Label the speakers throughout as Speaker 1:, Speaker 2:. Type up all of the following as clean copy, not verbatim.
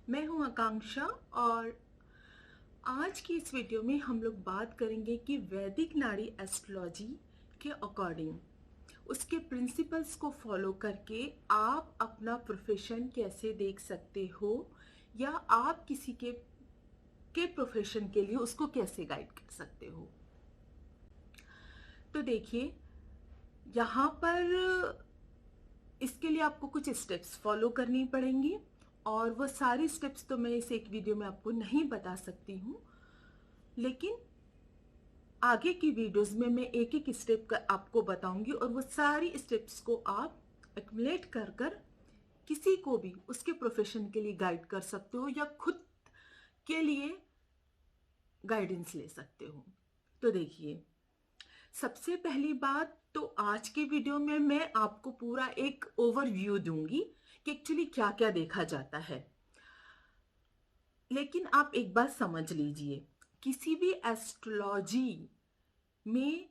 Speaker 1: मैं हूं आकांक्षा और आज की इस वीडियो में हम लोग बात करेंगे कि वैदिक नाड़ी एस्ट्रोलॉजी के अकॉर्डिंग उसके प्रिंसिपल्स को फॉलो करके आप अपना प्रोफेशन कैसे देख सकते हो या आप किसी के प्रोफेशन के लिए उसको कैसे गाइड कर सकते हो। तो देखिए, यहाँ पर इसके लिए आपको कुछ स्टेप्स फॉलो करनी पड़ेंगी और वो सारी स्टेप्स तो मैं इस एक वीडियो में आपको नहीं बता सकती हूँ, लेकिन आगे की वीडियोस में मैं एक एक स्टेप का आपको बताऊंगी और वो सारी स्टेप्स को आप एक्युमुलेट कर कर किसी को भी उसके प्रोफेशन के लिए गाइड कर सकते हो या खुद के लिए गाइडेंस ले सकते हो। तो देखिए, सबसे पहली बात तो आज के वीडियो में मैं आपको पूरा एक ओवरव्यू दूंगी कि एक्चुअली क्या क्या देखा जाता है। लेकिन आप एक बात समझ लीजिए, किसी भी एस्ट्रोलॉजी में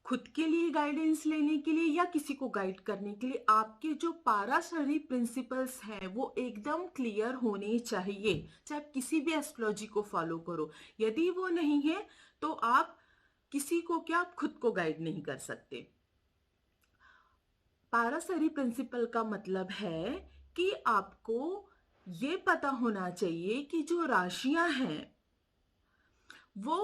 Speaker 1: खुद के लिए गाइडेंस लेने के लिए या किसी को गाइड करने के लिए आपके जो पाराशरी प्रिंसिपल्स हैं वो एकदम क्लियर होने चाहिए, चाहे आप किसी भी एस्ट्रोलॉजी को फॉलो करो। यदि वो नहीं है तो आप किसी को क्या, आप खुद को गाइड नहीं कर सकते। पाराशरी प्रिंसिपल का मतलब है कि आपको ये पता होना चाहिए कि जो राशियां हैं वो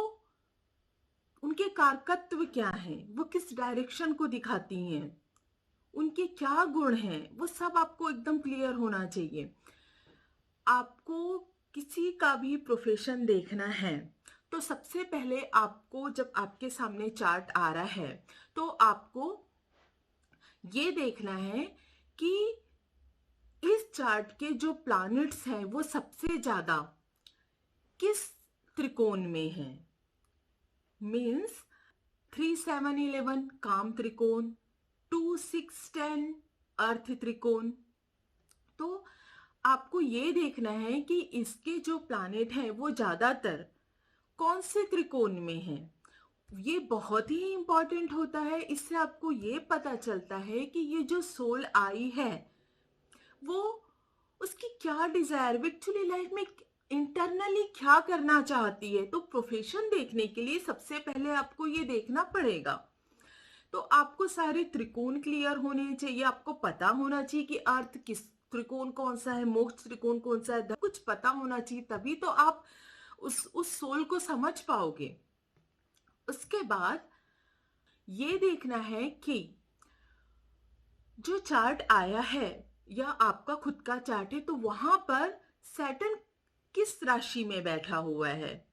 Speaker 1: उनके कारकत्व क्या हैं, वो किस डायरेक्शन को दिखाती हैं, उनके क्या गुण हैं, वो सब आपको एकदम क्लियर होना चाहिए। आपको किसी का भी प्रोफेशन देखना है तो सबसे पहले आपको, जब आपके सामने चार्ट आ रहा है तो आपको ये देखना है कि इस चार्ट के जो प्लैनेट्स हैं वो सबसे ज्यादा किस त्रिकोण में हैं। मीन्स 3, 7, 11 काम त्रिकोण, 2, 6, 10 अर्थ त्रिकोण। तो आपको ये देखना है कि इसके जो प्लैनेट हैं वो ज्यादातर कौन से त्रिकोण में हैं। ये बहुत ही इंपॉर्टेंट होता है। इससे आपको ये पता चलता है कि ये जो सोल आई है वो, उसकी क्या डिजायर, एक्चुअली लाइफ में इंटरनली क्या करना चाहती है। तो प्रोफेशन देखने के लिए सबसे पहले आपको ये देखना पड़ेगा। तो आपको सारे त्रिकोण क्लियर होने चाहिए, आपको पता होना चाहिए कि अर्थ किस त्रिकोण कौन सा है, मोक्ष त्रिकोण कौन सा है, कुछ पता होना चाहिए, तभी तो आप उस सोल को समझ पाओगे। उसके बाद ये देखना है कि जो चार्ट आया है या आपका खुद का चार्ट है तो वहां पर सैटर्न किस राशि में बैठा हुआ है,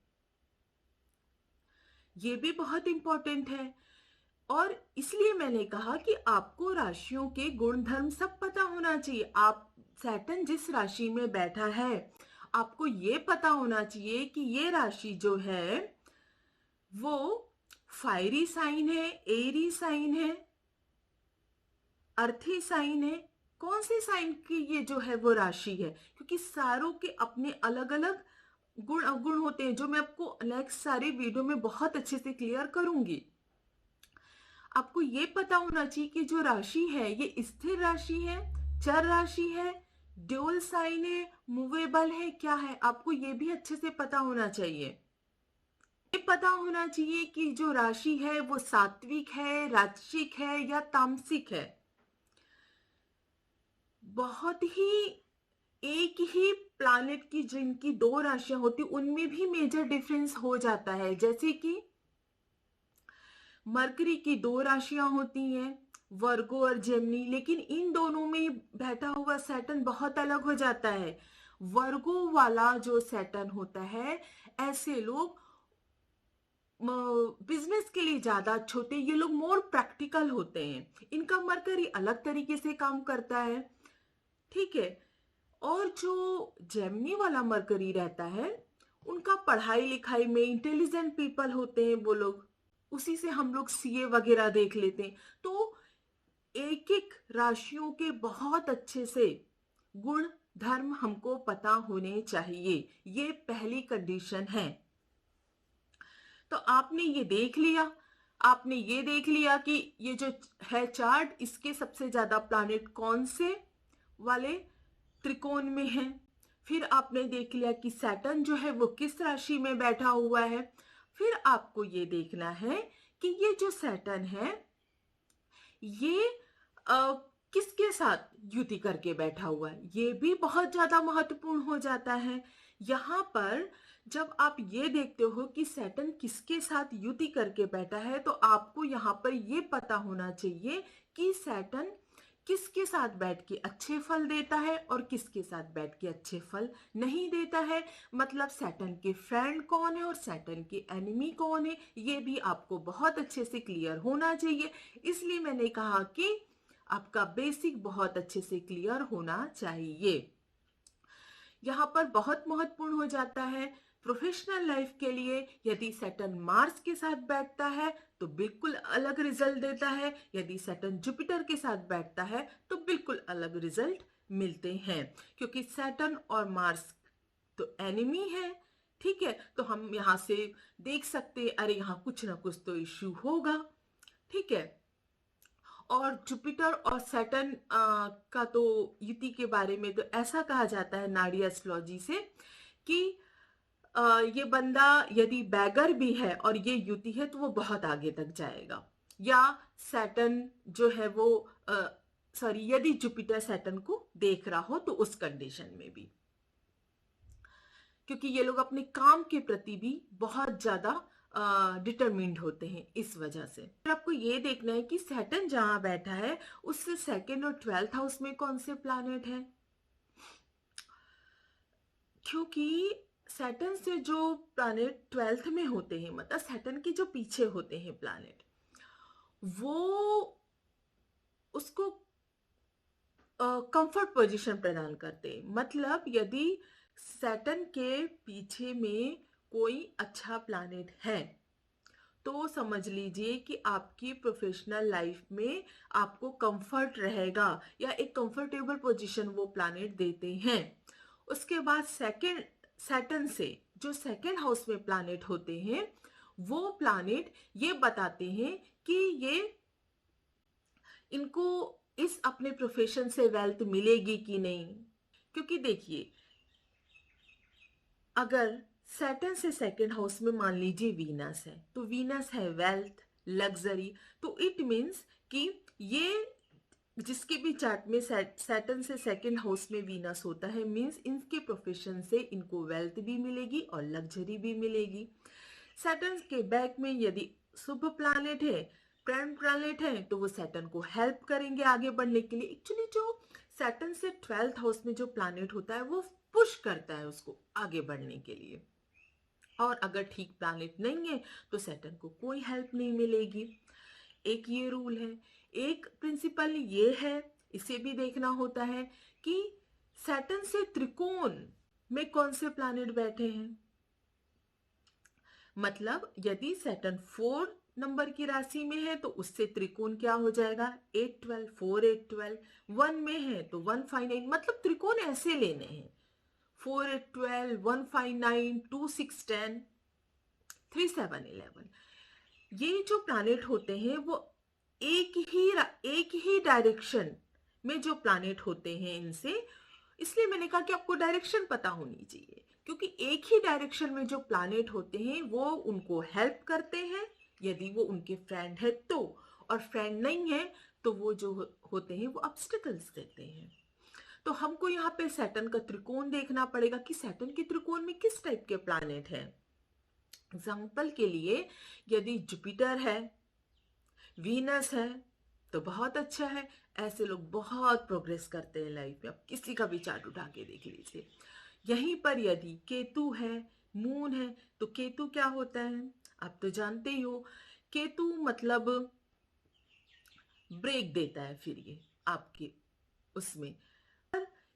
Speaker 1: ये भी बहुत इंपॉर्टेंट है। और इसलिए मैंने कहा कि आपको राशियों के गुण धर्म सब पता होना चाहिए। आप सैटर्न जिस राशि में बैठा है आपको ये पता होना चाहिए कि ये राशि जो है वो फायरी साइन है, एरी साइन है, अर्थी साइन है, कौन से साइन की ये जो है वो राशि है, क्योंकि सारों के अपने अलग अलग गुण अवगुण होते हैं जो मैं आपको नेक्स्ट सारी वीडियो में बहुत अच्छे से क्लियर करूंगी। आपको ये पता होना चाहिए कि जो राशि है ये स्थिर राशि है, चर राशि है, ड्यूल साइन है, मूवेबल है, क्या है, आपको ये भी अच्छे से पता होना चाहिए। ये पता होना चाहिए कि जो राशि है वो सात्विक है, राजसिक है या तामसिक है। बहुत ही एक ही प्लैनेट की जिनकी दो राशियां होती उनमें भी मेजर डिफरेंस हो जाता है। जैसे कि मरकरी की दो राशियां होती हैं, वर्गो और जेमिनी, लेकिन इन दोनों में बैठा हुआ सैटर्न बहुत अलग हो जाता है। वर्गो वाला जो सैटर्न होता है, ऐसे लोग बिजनेस के लिए ज्यादा अच्छे होते हैं, ये लोग मोर प्रैक्टिकल होते हैं। इनका मरकरी अलग तरीके से काम करता है, ठीक है। और जो जेमिनी वाला मरकरी रहता है उनका पढ़ाई लिखाई में इंटेलिजेंट पीपल होते हैं वो लोग, उसी से हम लोग सीए वगैरह देख लेते हैं। तो एक एक राशियों के बहुत अच्छे से गुण धर्म हमको पता होने चाहिए, ये पहली कंडीशन है। तो आपने ये देख लिया, आपने ये देख लिया कि ये जो है चार्ट, इसके सबसे ज्यादा प्लैनेट कौन से वाले त्रिकोण में है। फिर आपने देख लिया कि सैटर्न जो है वो किस राशि में बैठा हुआ है। फिर आपको ये देखना है कि ये जो सैटर्न है ये किसके साथ युति करके बैठा हुआ है, ये भी बहुत ज्यादा महत्वपूर्ण हो जाता है। यहाँ पर जब आप ये देखते हो कि सैटर्न किसके साथ युति करके बैठा है, तो आपको यहाँ पर ये पता होना चाहिए कि सैटर्न किसके साथ बैठ के अच्छे फल देता है और किसके साथ बैठ के अच्छे फल नहीं देता है। मतलब सैटर्न के फ्रेंड कौन है और सैटर्न के एनिमी कौन है, ये भी आपको बहुत अच्छे से क्लियर होना चाहिए। इसलिए मैंने कहा कि आपका बेसिक बहुत अच्छे से क्लियर होना चाहिए। यहाँ पर बहुत महत्वपूर्ण हो जाता है प्रोफेशनल लाइफ के लिए, यदि सैटर्न मार्स के साथ बैठता है तो बिल्कुल अलग रिजल्ट देता है, यदि सैटर्न जुपिटर के साथ बैठता है तो बिल्कुल अलग रिजल्ट मिलते हैं, क्योंकि सैटर्न और मार्स तो एनिमी है। ठीक है, तो हम यहाँ से देख सकते हैं अरे यहाँ कुछ ना कुछ तो इश्यू होगा। ठीक है, और जुपिटर और सैटर्न का तो युति के बारे में तो ऐसा कहा जाता है नाड़ी एस्ट्रोलॉजी से कि ये बंदा यदि बैगर भी है और ये युति है तो वो बहुत आगे तक जाएगा। या सैटर्न जो है वो सॉरी, यदि जुपिटर सैटर्न को देख रहा हो तो उस कंडीशन में भी, क्योंकि ये लोग अपने काम के प्रति भी बहुत ज्यादा डिटरमिन्ड होते हैं इस वजह से। फिर आपको ये देखना है कि सैटर्न जहां बैठा है उससे सेकेंड और 12th हाउस में कौन से प्लैनेट है, क्योंकि सैटर्न से जो प्लैनेट 12th में होते हैं, मतलब सैटर्न के जो पीछे होते हैं प्लैनेट, वो उसको कंफर्ट पोजीशन प्रदान करते हैं। मतलब यदि सैटर्न के पीछे में कोई अच्छा प्लैनेट है तो समझ लीजिए कि आपकी प्रोफेशनल लाइफ में आपको कंफर्ट रहेगा या एक कंफर्टेबल पोजीशन वो प्लैनेट देते हैं। उसके बाद सेकंड सैटर्न से जो सेकंड हाउस में प्लैनेट होते हैं वो प्लैनेट ये बताते हैं कि ये इनको इस अपने प्रोफेशन से वेल्थ मिलेगी कि नहीं। क्योंकि देखिए, अगर सैटर्न से सेकंड हाउस में मान लीजिए वीनस है, तो वीनस है वेल्थ, लग्जरी, तो इट मीन्स कि ये जिसके भी चार्ट में सैटर्न से सेकंड हाउस में वीनस होता है, मीन्स इनके प्रोफेशन से इनको वेल्थ भी मिलेगी और लग्जरी भी मिलेगी। सैटर्न के बैक में यदि शुभ प्लैनेट है, प्राइम प्लैनेट है, तो वो सैटर्न को हेल्प करेंगे आगे बढ़ने के लिए। एक्चुअली जो सैटर्न से 12th हाउस में जो प्लैनेट होता है वो पुश करता है उसको आगे बढ़ने के लिए, और अगर ठीक प्लैनेट नहीं है तो सैटर्न को कोई हेल्प नहीं मिलेगी। एक ये रूल है। एक प्रिंसिपल ये है, इसे भी देखना होता है कि सैटर्न से त्रिकोण में कौन से प्लैनेट बैठे हैं। मतलब यदि सैटर्न 4 नंबर की राशि में है तो उससे त्रिकोण क्या हो जाएगा, 8 12, 4 8 12। 1 में है तो 1 5 9, मतलब त्रिकोण ऐसे लेने हैं, 4 8 12, 1 5 9, 2 6 10, 3 7 11। ये जो प्लैनेट होते हैं वो एक ही डायरेक्शन में जो प्लैनेट होते हैं इनसे, इसलिए मैंने कहा कि आपको डायरेक्शन पता होनी चाहिए, क्योंकि एक ही डायरेक्शन में जो प्लैनेट होते हैं वो उनको हेल्प करते हैं यदि वो उनके फ्रेंड है तो, और फ्रेंड नहीं है तो वो जो होते हैं वो ऑब्स्टिकल्स देते हैं। तो हमको यहाँ पे सैटर्न का त्रिकोण देखना पड़ेगा कि सैटर्न के त्रिकोण में किस टाइप के प्लैनेट है। एग्जाम्पल के लिए यदि जुपिटर है, वीनस है तो बहुत अच्छा है, ऐसे लोग बहुत प्रोग्रेस करते हैं लाइफ में। आप किसी का भी चार्ट उठा के देख लीजिए। यहीं पर यदि केतु है, मून है, तो केतु क्या होता है आप तो जानते ही हो। केतु मतलब ब्रेक देता है फिर ये आपके उसमें।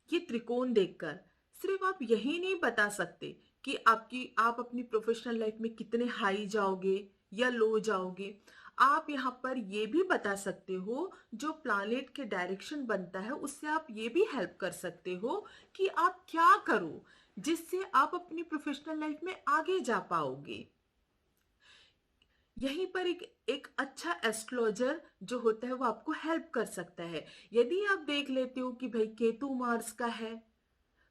Speaker 1: ये त्रिकोण देखकर सिर्फ आप यही नहीं बता सकते कि आप अपनी प्रोफेशनल लाइफ में कितने हाई जाओगे या लो जाओगे। आप यहाँ पर ये भी बता सकते हो, जो प्लैनेट के डायरेक्शन बनता है उससे आप ये भी हेल्प कर सकते हो कि आप क्या करो जिससे आप अपनी प्रोफेशनल लाइफ में आगे जा पाओगे। यहीं पर एक अच्छा एस्ट्रोलॉजर जो होता है वो आपको हेल्प कर सकता है। यदि आप देख लेते हो कि भाई केतु मार्स का है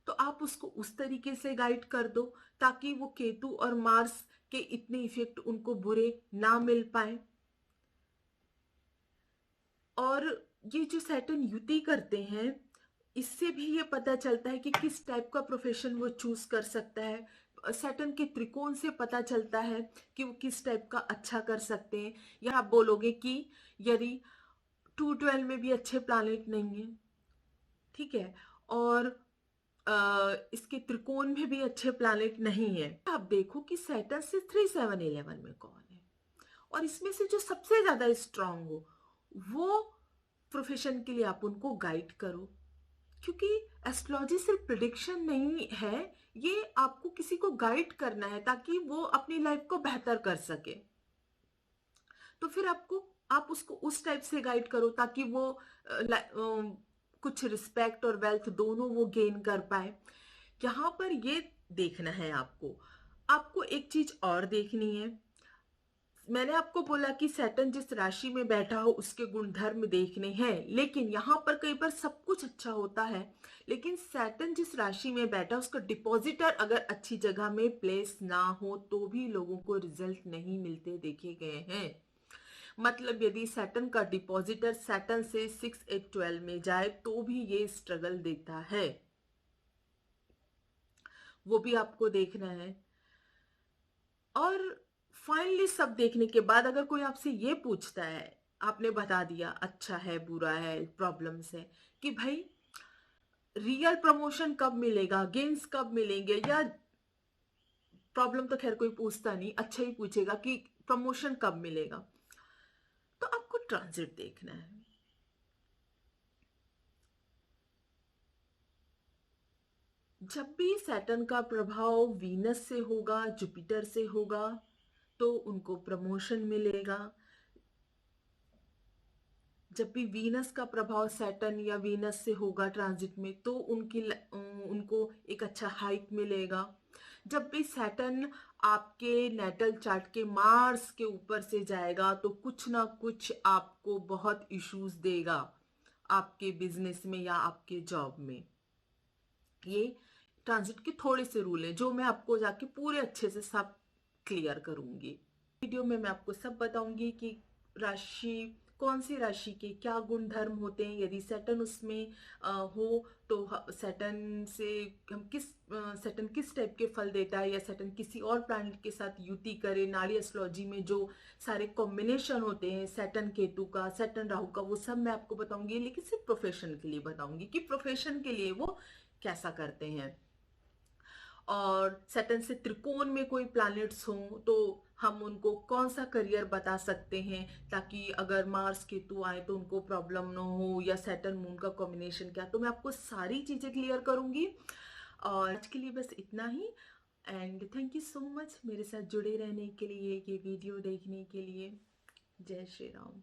Speaker 1: तो आप उसको उस तरीके से गाइड कर दो ताकि वो केतु और मार्स के इतने इफेक्ट उनको बुरे ना मिल पाए। और ये जो सैटर्न युति करते हैं, इससे भी ये पता चलता है कि किस टाइप का प्रोफेशन वो चूज कर सकता है। सैटर्न के त्रिकोण से पता चलता है कि वो किस टाइप का अच्छा कर सकते हैं। या आप बोलोगे कि यदि 212 में भी अच्छे प्लानिट नहीं है, ठीक है, और इसके त्रिकोण में भी अच्छे प्लानिट नहीं है, आप देखो कि सैटर्न से 3711 में कौन है, और इसमें से जो सबसे ज्यादा स्ट्रांग हो वो प्रोफेशन के लिए आप उनको गाइड करो। क्योंकि एस्ट्रोलॉजी सिर्फ प्रिडिक्शन नहीं है, ये आपको किसी को गाइड करना है ताकि वो अपनी लाइफ को बेहतर कर सके। तो फिर आप उसको उस टाइप से गाइड करो ताकि वो कुछ रिस्पेक्ट और वेल्थ दोनों वो गेन कर पाए। यहाँ पर ये देखना है आपको। आपको एक चीज और देखनी है। मैंने आपको बोला कि सैटर्न जिस राशि में बैठा हो उसके गुणधर्म देखने हैं, लेकिन यहाँ पर कई बार सब कुछ अच्छा होता है, लेकिन सैटर्न जिस राशि में बैठा उसका डिपॉजिटर अगर अच्छी जगह में प्लेस ना हो तो भी लोगों को रिजल्ट नहीं मिलते देखे गए हैं। मतलब यदि सैटर्न का डिपॉजिटर सैटर्न से 6, 8, 12 में जाए तो भी ये स्ट्रगल देता है, वो भी आपको देखना है। और फाइनली सब देखने के बाद अगर कोई आपसे ये पूछता है, आपने बता दिया अच्छा है बुरा है प्रॉब्लम्स है, कि भाई रियल प्रमोशन कब मिलेगा, गेन्स कब मिलेंगे, या प्रॉब्लम तो खैर कोई पूछता नहीं, अच्छा ही पूछेगा कि प्रमोशन कब मिलेगा, तो आपको ट्रांजिट देखना है। जब भी सैटर्न का प्रभाव वीनस से होगा, जुपिटर से होगा, तो उनको प्रमोशन मिलेगा। जब भी वीनस का प्रभाव सैटर्न या वीनस से होगा ट्रांजिट में तो उनको एक अच्छा हाइक मिलेगा। जब भी सैटर्न आपके नेटल चार्ट के मार्स के ऊपर से जाएगा तो कुछ ना कुछ आपको बहुत इश्यूज देगा आपके बिजनेस में या आपके जॉब में। ये ट्रांजिट के थोड़े से रूल हैं जो मैं आपको जाके पूरे अच्छे से सब क्लियर करूंगी। वीडियो में मैं आपको सब बताऊंगी कि राशि कौन सी राशि के क्या गुण धर्म होते हैं, यदि सैटर्न उसमें हो तो सैटर्न से हम सैटर्न किस टाइप के फल देता है, या सैटर्न किसी और प्लैनेट के साथ युति करे। नाड़ी एस्ट्रोलॉजी में जो सारे कॉम्बिनेशन होते हैं सैटर्न केतु का, सैटर्न राहु का, वो सब मैं आपको बताऊंगी, लेकिन सिर्फ प्रोफेशन के लिए बताऊंगी कि प्रोफेशन के लिए वो कैसा करते हैं। और सैटर्न से त्रिकोण में कोई प्लैनेट्स हों तो हम उनको कौन सा करियर बता सकते हैं, ताकि अगर मार्स केतु आए तो उनको प्रॉब्लम ना हो, या सैटर्न मून का कॉम्बिनेशन क्या, तो मैं आपको सारी चीजें क्लियर करूंगी। और आज के लिए बस इतना ही। And thank you so much मेरे साथ जुड़े रहने के लिए, ये वीडियो देखने के लिए। जय श्री राम।